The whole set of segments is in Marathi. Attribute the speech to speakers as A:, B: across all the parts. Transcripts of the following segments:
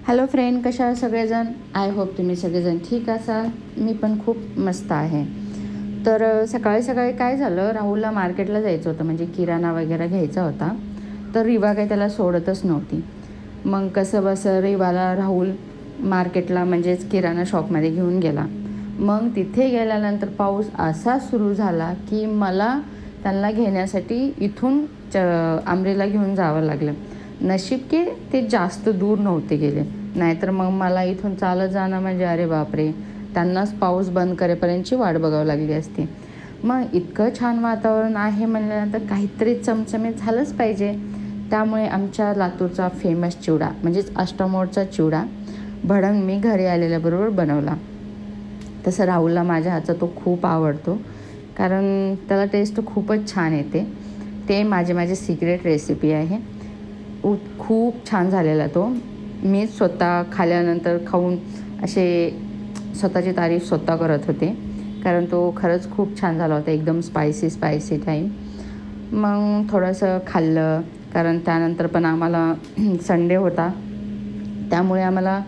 A: हॅलो फ्रेंड, कशा आहात सगळेजण? आय होप तुम्ही सगळेजण ठीक असाल. मी पण खूप मस्त आहे. तर सकाळी सकाळी काय झालं, राहुलला मार्केटला जायचं होतं, म्हणजे किराणा वगैरे घ्यायचा होता. तर रिवा काही त्याला सोडतच नव्हती. मग कसं बसं रिवाला राहुल मार्केटला म्हणजेच किराणा शॉपमध्ये घेऊन गेला. मग तिथे गेल्यानंतर पाऊस असा सुरू झाला की मला त्यांना घेण्यासाठी इथून आंबरेला घेऊन जावं लागलं. नशीब की ते जास्त दूर नव्हते गेले, नाहीतर मग मला इथून चालत जाणं म्हणजे अरे बापरे, त्यांनाच पाऊस बंद करेपर्यंतची वाट बघावी लागली असती. मग इतकं छान वातावरण आहे म्हणल्यानंतर काहीतरी चमचमीत झालंच पाहिजे. त्यामुळे आमच्या लातूरचा फेमस चिवडा म्हणजेच अष्टमोडचा चिवडा भडंग मी घरी आलेल्याबरोबर बनवला. तसं राहुलला माझ्या हातचा तो खूप आवडतो, कारण त्याला टेस्ट खूपच छान येते. ते माझे सिक्रेट रेसिपी आहे. खूप छान झालेला तो. मी स्वतः खाल्ल्यानंतर खाऊन असे स्वतःची तारीफ स्वतः करत होते, कारण तो खरंच खूप छान झाला होता, एकदम स्पायसी टाईम. मग थोडंसं खाल्लं, कारण त्यानंतर पण आम्हाला संडे होता, त्यामुळे आम्हाला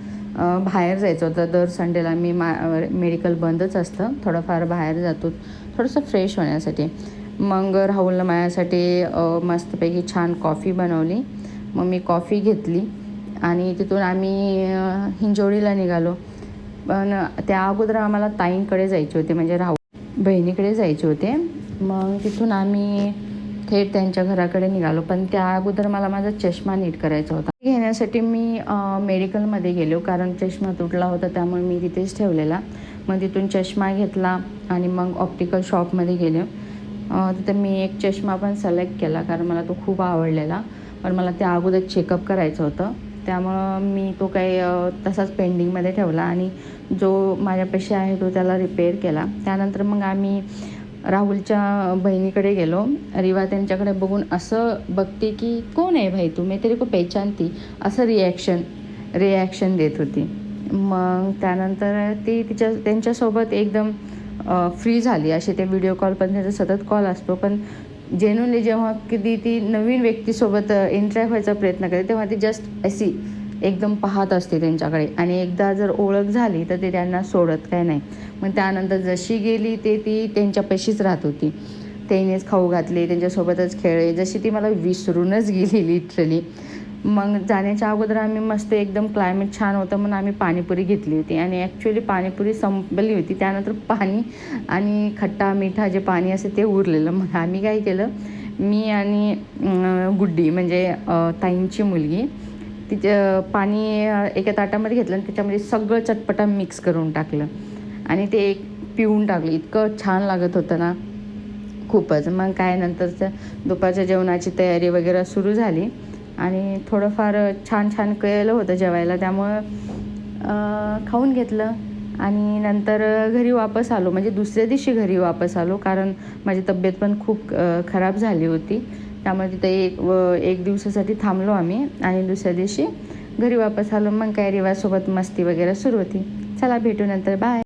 A: बाहेर जायचं होतं. दर संडेला मी मेडिकल बंदच असतं, थोडंफार बाहेर जातो थोडंसं फ्रेश होण्यासाठी. मग राहुलनं माझ्यासाठी मस्तपैकी छान कॉफी बनवली. मग मी कॉफी घेतली आणि तिथून आम्ही हिंजवडीला निघालो. पण त्या अगोदर आम्हाला ताईंकडे जायचे होते, म्हणजे राहुल बहिणीकडे जायचे होते. मग तिथून आम्ही थेट त्यांच्या घराकडे निघालो. पण त्या अगोदर मला माझा चष्मा नीट करायचा होता. घेण्यासाठी मी मेडिकलमध्ये गेलो, कारण चष्मा तुटला होता, त्यामुळे मी तिथेच ठेवलेला. मग तिथून चष्मा घेतला आणि मग ऑप्टिकल शॉपमध्ये गेलो. तिथं मी एक चष्मा पण सिलेक्ट केला, कारण मला तो खूप आवडलेला. पण मला त्या अगोदर चेकअप करायचं होतं, त्यामुळं मी तो काही तसाच पेंडिंगमध्ये ठेवला आणि जो माझ्यापाशी आहे तो त्याला रिपेअर केला. त्यानंतर मग आम्ही राहुलच्या बहिणीकडे गेलो. रिवा त्यांच्याकडे बघून असं बघते की कोण आहे भाई तू, मैं तेरे को पहचानती, असं रिॲक्शन देत होती. मग त्यानंतर ती त्यांच्यासोबत एकदम फ्री झाली. असे ते व्हिडिओ कॉल पण त्याचा सतत कॉल असतो, पण जेन्युनली जेव्हा कधी ती नवीन व्यक्तीसोबत इंटरॅक्ट व्हायचा प्रयत्न करते, तेव्हा ती जस्ट अशी एकदम पाहत असते त्यांच्याकडे. आणि एकदा जर ओळख झाली तर ते त्यांना सोडत काय नाही. मग त्यानंतर जशी गेली ती त्यांच्यापाशीच राहत होती. त्यानेच खाऊ घातले, त्यांच्यासोबतच खेळले, जशी ती मला विसरूनच गेली लिटरली. मग जाण्याच्या अगोदर आम्ही मस्त एकदम क्लायमेट छान होतं म्हणून आम्ही पाणीपुरी घेतली होती. आणि ॲक्च्युली पाणीपुरी संपली होती, त्यानंतर पाणी आणि खट्टा मिठा जे पाणी असते ते उरलेलं. मग आम्ही काय केलं, मी आणि गुड्डी म्हणजे ताईंची मुलगी, तिचं पाणी एका ताटामध्ये घेतलं आणि त्याच्यामध्ये सगळं चटपटा मिक्स करून टाकलं आणि ते एक पिऊन टाकलं. इतकं छान लागत होतं ना, खूपच. मग काय नंतरचं दुपारच्या जेवणाची तयारी वगैरे सुरू झाली आणि थोडंफार छान केलं होतं जेवायला, त्यामुळं खाऊन घेतलं आणि नंतर घरी वापस आलो. म्हणजे दुसऱ्या दिवशी घरी वापस आलो, कारण माझी तब्येत पण खूप खराब झाली होती. त्यामुळे तिथे एक दिवसासाठी थांबलो आम्ही आणि दुसऱ्या दिवशी घरी वापस आलो. मग काय रिवासोबत मस्ती वगैरे सुरू होती. चला भेटू नंतर, बाय.